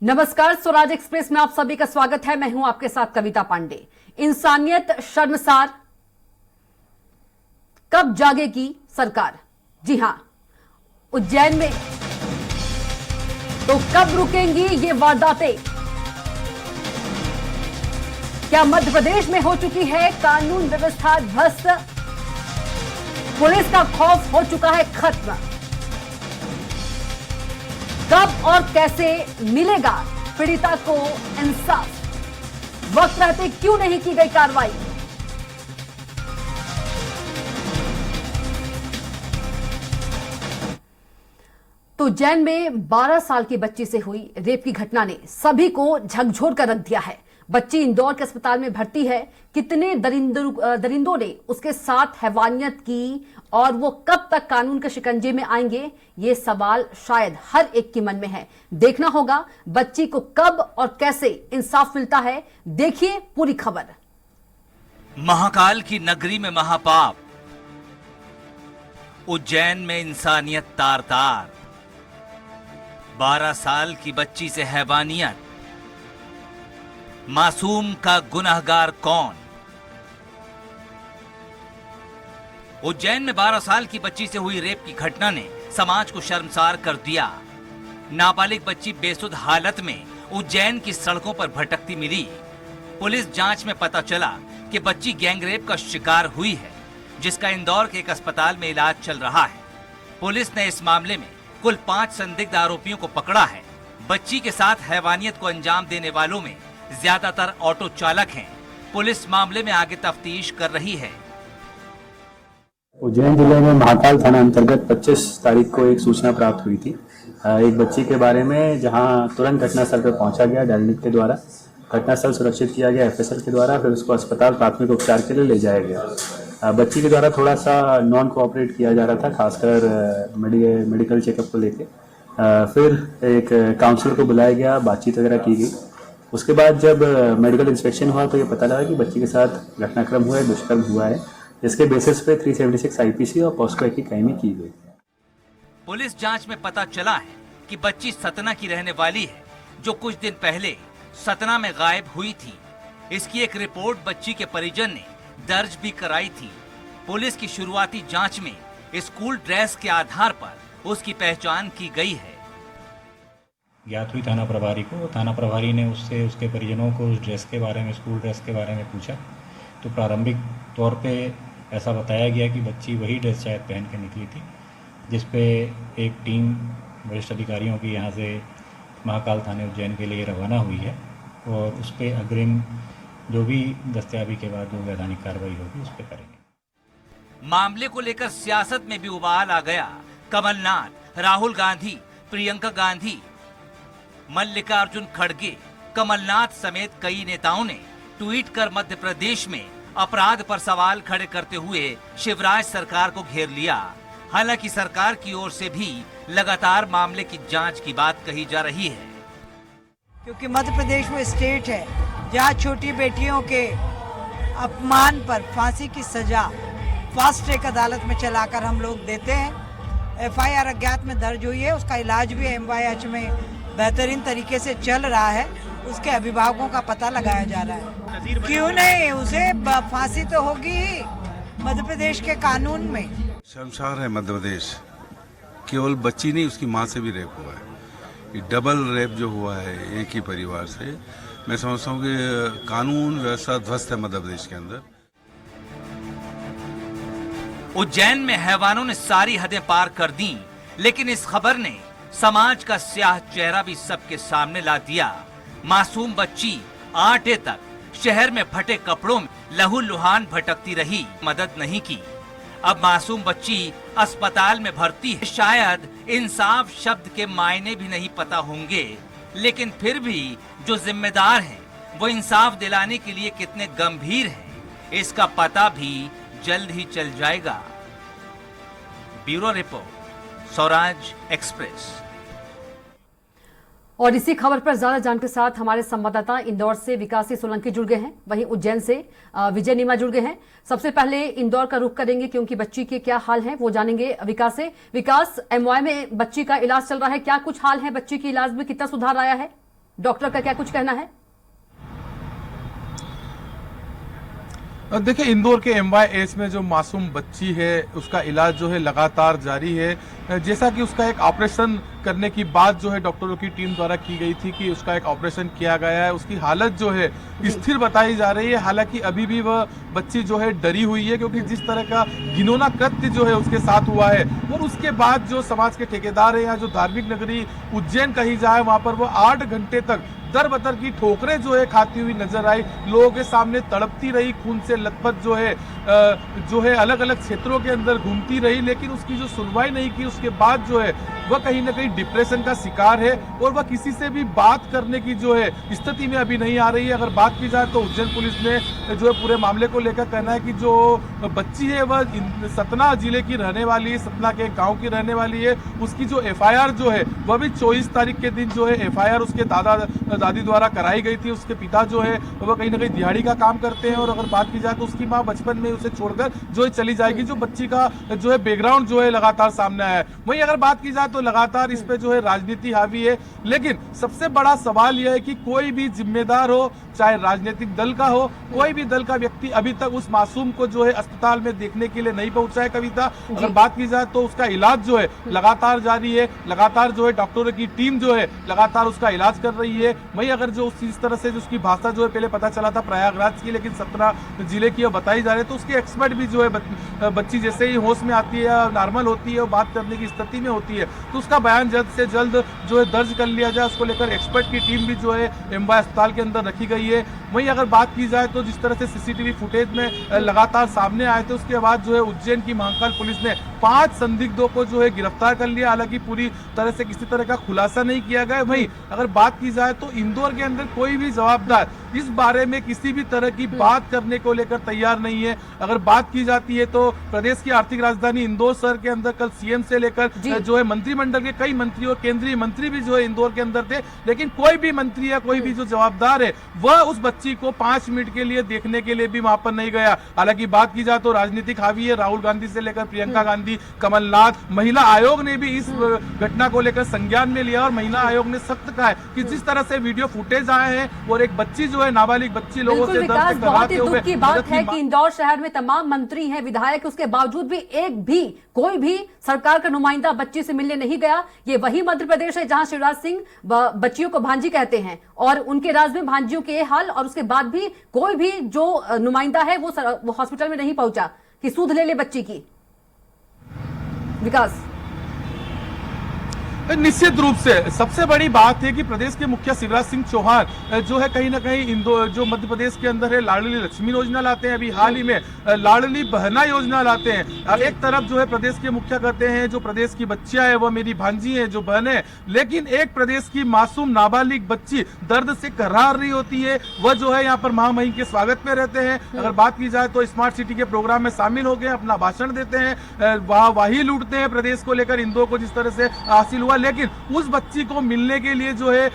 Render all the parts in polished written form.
नमस्कार, स्वराज एक्सप्रेस में आप सभी का स्वागत है। मैं हूं आपके साथ कविता पांडे। इंसानियत शर्मसार, कब जागेगी सरकार? जी हां, उज्जैन में तो कब रुकेंगी ये वारदातें? क्या मध्य प्रदेश में हो चुकी है कानून व्यवस्था ध्वस्त? पुलिस का खौफ हो चुका है खत्म? कब और कैसे मिलेगा पीड़िता को इंसाफ? वक्त रहते क्यों नहीं की गई कार्रवाई? तो उज्जैन में 12 साल की बच्ची से हुई रेप की घटना ने सभी को झकझोर कर रख दिया है। बच्ची इंदौर के अस्पताल में भर्ती है। कितने दरिंदों ने उसके साथ हैवानियत की और वो कब तक कानून के शिकंजे में आएंगे, ये सवाल शायद हर एक के मन में है। देखना होगा बच्ची को कब और कैसे इंसाफ मिलता है। देखिए पूरी खबर। महाकाल की नगरी में महापाप, उज्जैन में इंसानियत तार तार। 12 साल की बच्ची से हैवानियत, मासूम का गुनहगार कौन? उज्जैन में 12 साल की बच्ची से हुई रेप की घटना ने समाज को शर्मसार कर दिया। नाबालिग बच्ची बेसुध हालत में उज्जैन की सड़कों पर भटकती मिली। पुलिस जांच में पता चला कि बच्ची गैंगरेप का शिकार हुई है, जिसका इंदौर के एक अस्पताल में इलाज चल रहा है। पुलिस ने इस मामले में कुल 5 संदिग्ध आरोपियों को पकड़ा है। बच्ची के साथ हैवानियत को अंजाम देने वालों में ज्यादातर ऑटो चालक हैं। पुलिस मामले में आगे तफ्तीश कर रही है। उज्जैन जिले में महाकाल थाना अंतर्गत 25 तारीख को एक सूचना प्राप्त हुई थी एक बच्ची के बारे में, जहां तुरंत घटनास्थल पर पहुंचा गया डायनेमिक के द्वारा। घटनास्थल सुरक्षित किया गया एफएसएल के द्वारा, फिर उसको अस्पताल प्राथमिक उपचार के लिए ले जाया गया। बच्ची के द्वारा थोड़ा सा नॉन कोऑपरेट किया जा रहा था, खासकर मेडिकल चेकअप को लेके। फिर एक काउंसलर को बुलाया गया, बातचीत वगैरह की गई। उसके बाद जब मेडिकल इंस्पेक्शन हुआ तो ये पता लगा कि बच्ची के साथ घटनाक्रम हुआ है, दुष्कर्म हुआ है, जिसके बेसिस पे 376 आईपीसी और पॉस्को की कायमी की गई। पुलिस जांच में पता चला है कि बच्ची सतना की रहने वाली है, जो कुछ दिन पहले सतना में गायब हुई थी। इसकी एक रिपोर्ट बच्ची के परिजन ने दर्ज भी कराई थी। पुलिस की शुरुआती जांच में स्कूल ड्रेस के आधार पर उसकी पहचान की गई है। ज्ञात हुई थाना प्रभारी को। थाना प्रभारी ने उससे उसके परिजनों को उस ड्रेस के बारे में, स्कूल ड्रेस के बारे में पूछा तो प्रारंभिक तौर पे ऐसा बताया गया कि बच्ची वही ड्रेस शायद पहन के निकली थी, जिस पे एक टीम वरिष्ठ अधिकारियों की यहाँ से महाकाल थाने उज्जैन के लिए रवाना हुई है और उस पर अग्रिम जो भी दस्तयाबी के बाद जो वैधानिक कार्रवाई होगी उस पर करेंगे। मामले को लेकर सियासत में भी उबाल आ गया। कमलनाथ, राहुल गांधी, प्रियंका गांधी, मल्लिकार्जुन खड़गे, कमलनाथ समेत कई नेताओं ने ट्वीट कर मध्य प्रदेश में अपराध पर सवाल खड़े करते हुए शिवराज सरकार को घेर लिया। हालांकि सरकार की ओर से भी लगातार मामले की जांच की बात कही जा रही है, क्योंकि मध्य प्रदेश में स्टेट है जहां छोटी बेटियों के अपमान पर फांसी की सजा फास्ट ट्रैक अदालत में चलाकर हम लोग देते हैं। एफआईआर अज्ञात में दर्ज हुई है, उसका इलाज भी एमवाईएच में बेहतरीन तरीके से चल रहा है। उसके अभिभावकों का पता लगाया जा रहा है। क्यों नहीं, उसे फांसी तो होगी ही मध्य प्रदेश के कानून में। शर्मसार है मध्य प्रदेश। केवल बच्ची नहीं, उसकी माँ से भी रेप हुआ है। ये डबल रेप जो हुआ है एक ही परिवार से, मैं समझता हूँ कि कानून व्यवस्था ध्वस्त है मध्य प्रदेश के अंदर। उज्जैन में हैवानों ने सारी हदें पार कर दी, लेकिन इस खबर ने समाज का स्याह चेहरा भी सबके सामने ला दिया। मासूम बच्ची 8 तक शहर में फटे कपड़ों में लहूलुहान भटकती रही, मदद नहीं की। अब मासूम बच्ची अस्पताल में भर्ती है। शायद इंसाफ शब्द के मायने भी नहीं पता होंगे, लेकिन फिर भी जो जिम्मेदार हैं वो इंसाफ दिलाने के लिए कितने गंभीर हैं, इसका पता भी जल्द ही चल जाएगा। Bureau report, Swaraj express. और इसी खबर पर ज्यादा जानने के साथ हमारे संवाददाता इंदौर से विकास सोलंकी जुड़ गए हैं, वहीं उज्जैन से विजय नीमा जुड़ गए हैं। सबसे पहले इंदौर का रुख करेंगे क्योंकि बच्ची के क्या हाल हैं वो जानेंगे विकास से। विकास, एमवाई में बच्ची का इलाज चल रहा है, क्या कुछ हाल है बच्ची के इलाज में, कितना सुधार आया है? डॉक्टर का क्या कुछ कहना है? देखिए, इंदौर के MYS में जो मासूम बच्ची है उसका इलाज जो है लगातार जारी है। जैसा कि उसका एक ऑपरेशन करने की बात जो है डॉक्टरों की टीम द्वारा की गई थी कि उसका एक ऑपरेशन किया गया है, उसकी हालत जो है स्थिर बताई जा रही है। हालांकि अभी भी वह बच्ची जो है डरी हुई है, क्योंकि जिस तरह का घिनौना कृत्य जो है उसके साथ हुआ है, और उसके बाद जो समाज के ठेकेदार है या जो धार्मिक नगरी उज्जैन कही जाए, वहां पर वो 8 घंटे तक दर बदर की ठोकरें जो है खाती हुई नजर आई, लोगों के सामने तड़पती रही, खून से लथपथ जो है अलग अलग क्षेत्रों के अंदर घूमती रही, लेकिन उसकी जो सुनवाई नहीं की। उसके बाद जो है वह कहीं ना कहीं डिप्रेशन का शिकार है और वह किसी से भी बात करने की जो है स्थिति में अभी नहीं आ रही है। अगर बात की जाए तो उज्जैन पुलिस ने जो है पूरे मामले को लेकर कहना है कि जो बच्ची है वह सतना जिले की रहने वाली है, सतना के गाँव की रहने वाली है। उसकी जो FIR जो है वह भी 24 तारीख के दिन जो है FIR उसके दादी द्वारा कराई गई थी। उसके पिता जो है वह कहीं ना कहीं दिहाड़ी का काम करते हैं, और अगर बात की जाए तो उसकी मां बचपन में उसे छोड़कर जो है चली जाएगी। जो बच्ची का जो है बैकग्राउंड जो है लगातार सामने आया है। वहीं अगर बात की जाए तो लगातार इस पे जो है राजनीति हावी है, लेकिन सबसे बड़ा सवाल यह है कि कोई भी जिम्मेदार हो, चाहे राजनीतिक दल का हो, कोई भी दल का व्यक्ति अभी तक उस मासूम को जो है अस्पताल में देखने के लिए नहीं पहुंचा है। कविता, अगर बात की जाए तो उसका इलाज जो है लगातार जारी है, लगातार जो है डॉक्टरों की टीम जो है लगातार उसका इलाज कर रही है। वहीं अगर जो इस तरह से उसकी भाषा जो है पहले पता चला था प्रयागराज की, लेकिन सतना जिले की बताई जा रही है, तो उसके एक्सपर्ट भी जो है बच्ची जैसे ही होश में आती है, नॉर्मल होती है, बात करने की स्थिति में होती है, तो उसका बयान जल्द से जल्द जो है दर्ज कर लिया जाए। उसको लेकर एक्सपर्ट की टीम भी जो है MY अस्पताल के अंदर रखी गई है। वहीं अगर बात की जाए तो जिस तरह से CCTV फुटेज में लगातार सामने आए थे, उसके बाद जो है उज्जैन की महाकाल पुलिस ने 5 संदिग्धों को जो है गिरफ्तार कर लिया। हालांकि पूरी तरह से किसी तरह का खुलासा नहीं किया गया। वहीं अगर बात की जाए तो इंदौर के अंदर कोई भी जवाबदार इस बारे में किसी भी तरह की बात करने को लेकर तैयार नहीं है। अगर बात की जाती है तो प्रदेश की आर्थिक राजधानी इंदौर शहर के अंदर कल CM से लेकर जो है मंत्रिमंडल के कई मंत्री और केंद्रीय मंत्री भी जो है इंदौर के अंदर थे, लेकिन कोई भी मंत्री या कोई भी जो जवाबदार है वह उस बच्ची को 5 मिनट के लिए देखने के लिए भी वहां पर नहीं गया। हालांकि बात की जाए तो राजनीतिक हावी है, राहुल गांधी से लेकर प्रियंका गांधी, कमलनाथ, महिला आयोग ने भी इस घटना को लेकर संज्ञान में लिया, और महिला आयोग ने सख्त कहा है कि जिस तरह से वीडियो फुटेज आए हैं और एक बच्ची जो है नाबालिग बच्ची लोगों से विकास, बहुत ही दुख की बात है कि इंदौर शहर में तमाम मंत्री हैं, विधायक, उसके बावजूद भी एक भी कोई भी सरकार का नुमाइंदा बच्ची से मिलने नहीं गया। ये वही मध्य प्रदेश है जहां शिवराज सिंह बच्चियों को भांजी कहते हैं, और उनके राज में भांजियों के हाल, और उसके बाद भी कोई भी जो नुमाइंदा है वो हॉस्पिटल में नहीं पहुंचा कि सूद ले ले बच्ची की। विकास, निश्चित रूप से सबसे बड़ी बात है कि प्रदेश के मुखिया शिवराज सिंह चौहान जो है कहीं ना कहीं इंदौर जो मध्य प्रदेश के अंदर है लाडली लक्ष्मी योजना लाते हैं, अभी हाल ही में लाडली बहना योजना लाते हैं। एक तरफ जो है प्रदेश के मुखिया कहते हैं जो प्रदेश की बच्चियां है वो मेरी भांजी है, जो बहने, लेकिन एक प्रदेश की मासूम नाबालिग बच्ची दर्द से कराह रही होती है, वह जो है यहाँ पर महामहिम के स्वागत में रहते हैं। अगर बात की जाए तो स्मार्ट सिटी के प्रोग्राम में शामिल हो गए, अपना भाषण देते हैं, वाही लूटते हैं प्रदेश को लेकर, इंदौर को जिस तरह से हासिल हुआ, लेकिन उस बच्ची को मिलने के लिए जो है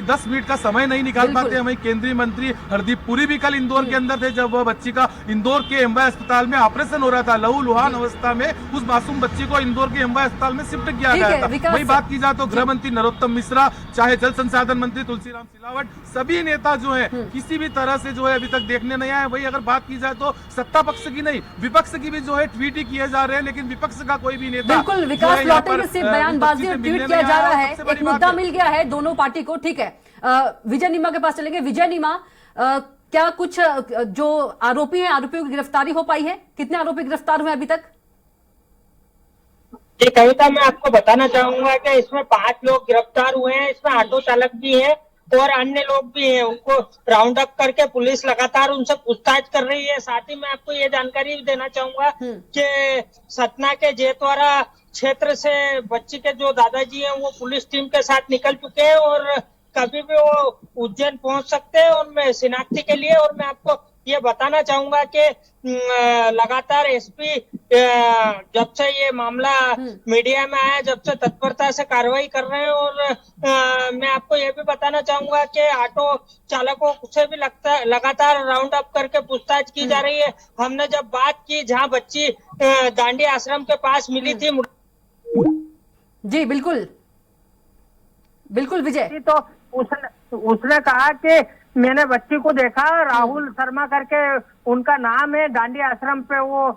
10 मिनट का समय नहीं निकाल पाते। वहीं केंद्रीय मंत्री हरदीप पुरी भी कल इंदौर के अंदर थे जब वह बच्ची का इंदौर के MY अस्पताल में ऑपरेशन हो रहा था। लहूलुहान अवस्था में उस मासूम बच्ची को इंदौर के MY अस्पताल में शिफ्ट किया गया था। वहीं बात की जाए तो गृह मंत्री नरोत्तम मिश्रा, चाहे जल संसाधन मंत्री तुलसीराम सिलावट, सभी नेता जो है किसी भी तरह से जो है अभी तक देखने नहीं आए। वही अगर बात की जाए तो सत्ता पक्ष की नहीं, विपक्ष की भी जो है ट्वीट ही किए जा रहे हैं, लेकिन विपक्ष का कोई भी नेता बिल्कुल विकास लौटेंगे से बयानबाजी और ट्वीट किया जा रहा है। एक मुद्दा मिल गया है दोनों पार्टी को, ठीक है। विजय नीमा के पास चलेंगे। विजय नीमा, क्या कुछ जो आरोपी हैं, आरोपियों की गिरफ्तारी हो पाई है? कितने आरोपी गिरफ्तार हुए अभी तक? जी कविता, मैं आपको बताना चाहूंगा कि इसमें 5 लोग गिरफ्तार हुए हैं। इसमें ऑटो चालक भी है और अन्य लोग भी हैं। उनको राउंड अप करके पुलिस लगातार उनसे पूछताछ कर रही है। साथ ही मैं आपको ये जानकारी भी देना चाहूंगा कि सतना के जेतवारा क्षेत्र से बच्ची के जो दादाजी हैं वो पुलिस टीम के साथ निकल चुके हैं और कभी भी वो उज्जैन पहुंच सकते हैं उनमें शिनाख्ती के लिए। और मैं आपको ये बताना चाहूंगा कि लगातार SP जब से ये मामला मीडिया में आया, जब से तत्परता से कार्रवाई कर रहे हैं। और मैं आपको ये भी बताना चाहूंगा कि ऑटो चालकों से भी लगातार राउंड अप करके पूछताछ की जा रही है। हमने जब बात की जहां बच्ची दांडी आश्रम के पास मिली थी। जी बिल्कुल बिल्कुल विजय, तो उसने कहा कि मैंने बच्ची को देखा, राहुल शर्मा करके उनका नाम है, डांडी आश्रम पे वो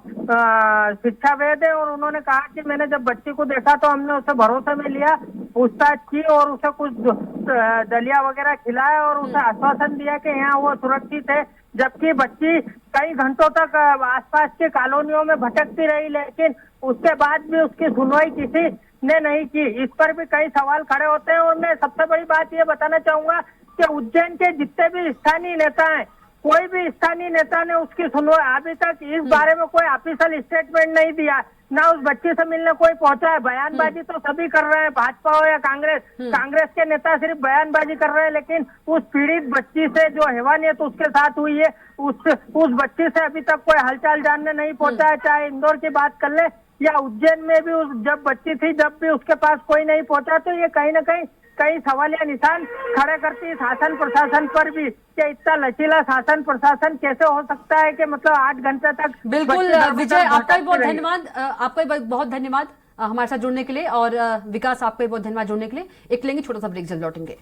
शिक्षावेद है, और उन्होंने कहा कि मैंने जब बच्ची को देखा तो हमने उसे भरोसे में लिया, पूछताछ की और उसे कुछ दलिया वगैरह खिलाया और उसे आश्वासन दिया कि यहाँ वो सुरक्षित है। जबकि बच्ची कई घंटों तक आसपास की कॉलोनियों में भटकती रही, लेकिन उसके बाद भी उसकी सुनवाई किसी ने नहीं की। इस पर भी कई सवाल खड़े होते हैं। और मैं सबसे बड़ी बात ये बताना चाहूंगा कि उज्जैन के जितने भी स्थानीय नेता हैं, कोई भी स्थानीय नेता ने उसकी सुनवाई अभी तक इस बारे में कोई ऑफिशियल स्टेटमेंट नहीं दिया, ना उस बच्ची से मिलने कोई पहुंचा है। बयानबाजी तो सभी कर रहे हैं, भाजपा हो या कांग्रेस, कांग्रेस के नेता सिर्फ बयानबाजी कर रहे हैं, लेकिन उस पीड़ित बच्ची से जो हैवानियत उसके साथ हुई है, उस बच्ची से अभी तक कोई हालचाल जानने नहीं पहुंचा है। चाहे इंदौर की बात कर ले या उज्जैन में भी जब बच्ची थी, जब भी उसके पास कोई नहीं पहुंचा। तो ये कहीं ना कहीं कई सवालिया निशान खड़े करती है शासन प्रशासन पर भी, कि इतना लचीला शासन प्रशासन कैसे हो सकता है कि मतलब 8 घंटे तक। बिल्कुल विजय, आपका भी बहुत धन्यवाद, आपका भी बहुत धन्यवाद हमारे साथ जुड़ने के लिए, और विकास आपका भी बहुत धन्यवाद जुड़ने के लिए। एक लेंगे छोटा सा ब्रेक, जल्द लौटेंगे।